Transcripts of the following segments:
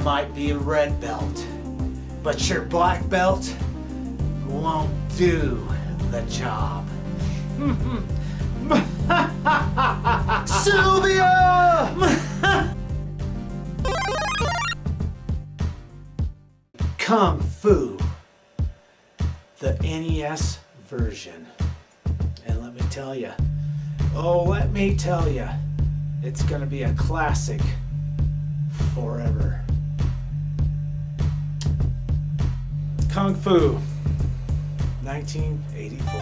might be a red belt, but your black belt won't do the job. Sylvia! Kung Fu, the NES version. And let me tell you, it's gonna be a classic forever. Kung Fu, 1984.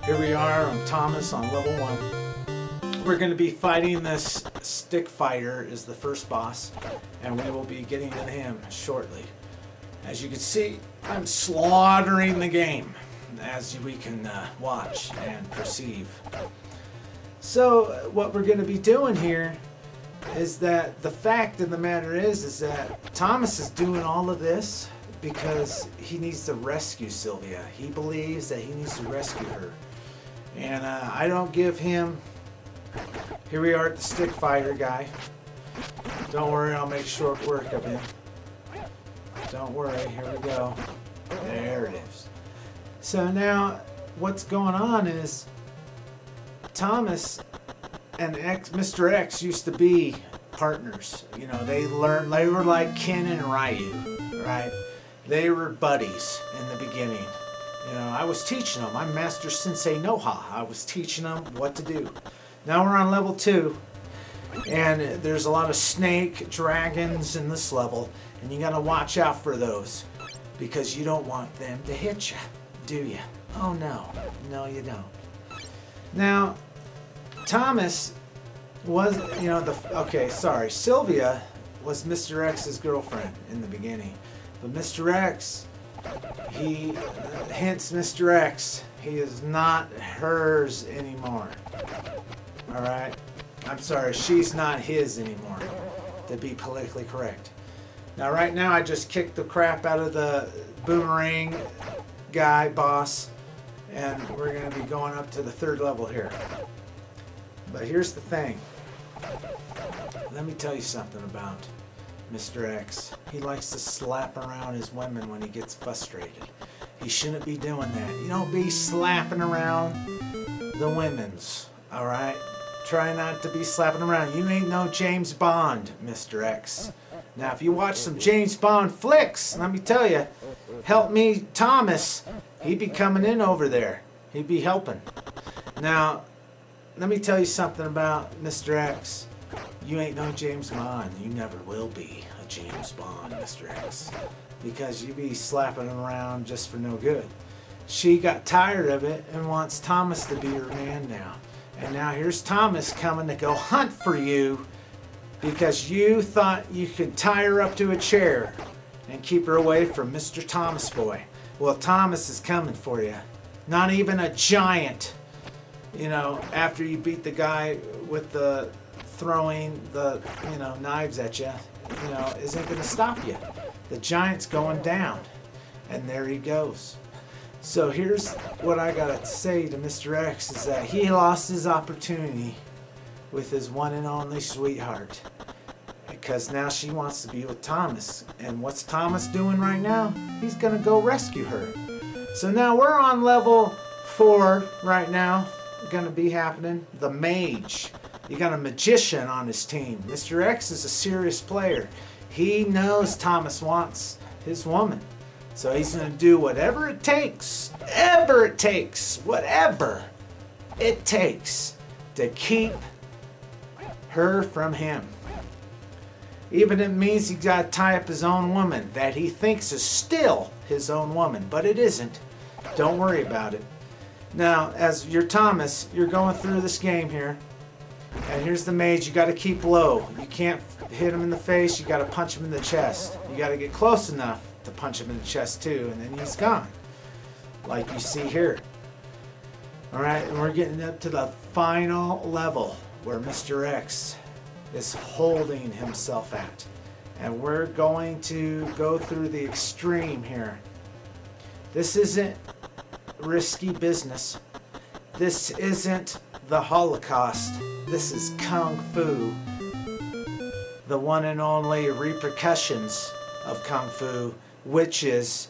Here we are on Thomas on level 1. We're going to be fighting this stick fighter is the first boss, and we will be getting to him shortly. As you can see, I'm slaughtering the game, as we can watch and perceive. So what we're going to be doing here is that the fact of the matter is that Thomas is doing all of this because he needs to rescue Sylvia. He believes that he needs to rescue her. And I don't give him... Here we are at the stick fighter guy. Don't worry, I'll make short work of him. Don't worry, here we go. There it is. So now, what's going on is Thomas and Mr. X used to be partners. You know, they were like Ken and Ryu, right? They were buddies in the beginning. You know, I was teaching them. I'm Master Sensei Noha. I was teaching them what to do. Now we're on level 2, and there's a lot of snake dragons in this level, and you gotta watch out for those because you don't want them to hit you, do you? Oh no, no you don't. Now, Thomas was, you know, Sylvia was Mr. X's girlfriend in the beginning, but Mr. X, hence Mr. X, he is not hers anymore. Alright? I'm sorry, she's not his anymore, to be politically correct. Now right now I just kicked the crap out of the boomerang guy, boss, and we're going to be going up to the 3rd level here. But here's the thing. Let me tell you something about Mr. X. He likes to slap around his women when he gets frustrated. He shouldn't be doing that. You don't be slapping around the women's, alright? Try not to be slapping around. You ain't no James Bond, Mr. X. Now, if you watch some James Bond flicks, let me tell you, help me, Thomas, he'd be coming in over there. He'd be helping. Now, let me tell you something about Mr. X. You ain't no James Bond. You never will be a James Bond, Mr. X. Because you be slapping him around just for no good. She got tired of it and wants Thomas to be her man now. And now here's Thomas coming to go hunt for you because you thought you could tie her up to a chair and keep her away from Mr. Thomas Boy. Well, Thomas is coming for you. Not even a giant, you know, after you beat the guy with the throwing the, you know, knives at you, you know, isn't going to stop you. The giant's going down. And there he goes. So here's what I gotta say to Mr. X is that he lost his opportunity with his one and only sweetheart. Because now she wants to be with Thomas. And what's Thomas doing right now? He's gonna go rescue her. So now we're on level 4 right now. Gonna be happening. The mage. You got a magician on his team. Mr. X is a serious player. He knows Thomas wants his woman. So he's going to do whatever it takes, whatever it takes to keep her from him. Even if it means he's got to tie up his own woman that he thinks is still his own woman, but it isn't. Don't worry about it. Now, as you're Thomas, you're going through this game here. And here's the mage, you got to keep low. You can't hit him in the face, you got to punch him in the chest. You got to get close enough to punch him in the chest too, and then he's gone. Like you see here. Alright, and we're getting up to the final level where Mr. X is holding himself at. And we're going to go through the extreme here. This isn't risky business. This isn't the Holocaust. This is Kung Fu. the one and only repercussions of Kung Fu, which is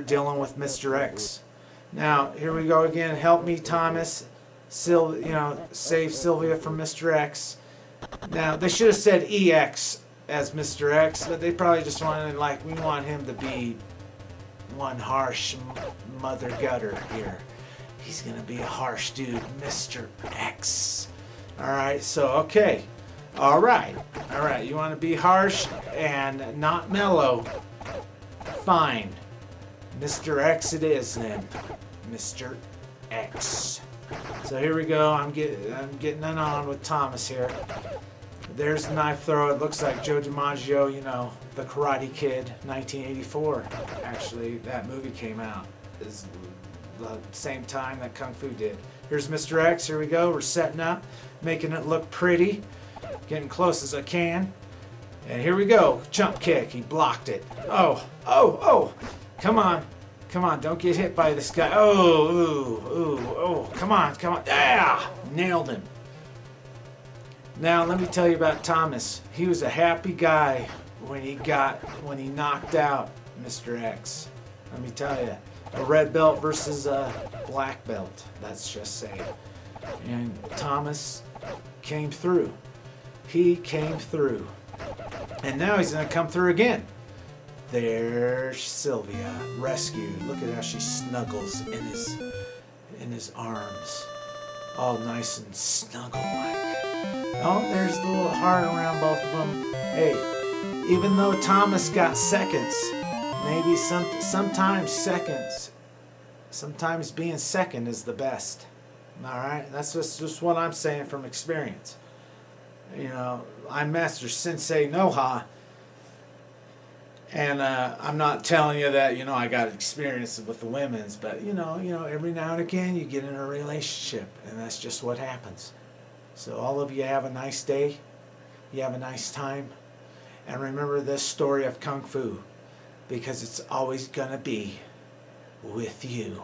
dealing with Mr. X. Now, here we go again. Help me, Thomas. Save Sylvia from Mr. X. Now, they should have said EX as Mr. X, but they probably just wanted, like, we want him to be one harsh mother gutter here. He's going to be a harsh dude, Mr. X. Alright, so, okay. Alright, you want to be harsh and not mellow. Fine. Mr. X it is then. Mr. X. So here we go. I'm getting it on with Thomas here. There's the knife throw. It looks like Joe DiMaggio, the Karate Kid, 1984. Actually, that movie came out. It's the same time that Kung Fu did. Here's Mr. X. Here we go. We're setting up, making it look pretty. Getting close as I can. And here we go. Jump kick. He blocked it. Oh. Come on. Don't get hit by this guy. Oh. Come on. Ah! Nailed him. Now, let me tell you about Thomas. He was a happy guy when he knocked out Mr. X. Let me tell you. A red belt versus a black belt. That's just saying. And Thomas came through. He came through. And now he's going to come through again. There's Sylvia, rescued. Look at how she snuggles in his arms. All nice and snuggle-like. Oh, there's the little heart around both of them. Hey, even though Thomas got seconds, maybe sometimes being second is the best. Alright? That's just what I'm saying from experience. I'm Master Sensei Noha, and I'm not telling you that I got experience with the women's, but every now and again you get in a relationship, and that's just what happens. So all of you have a nice day, you have a nice time, and remember this story of Kung Fu, because it's always gonna be with you.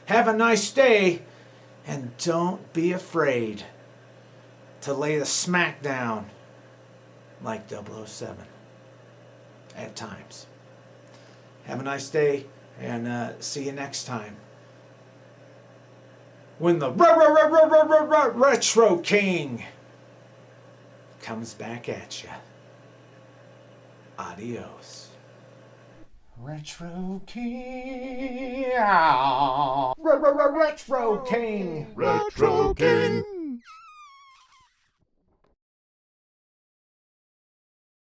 Have a nice day, and don't be afraid to lay the smack down like 007 at times. Have a nice day, and see you next time when the Retro King comes back at you. Adios. Retro King. Retro King. Retro King.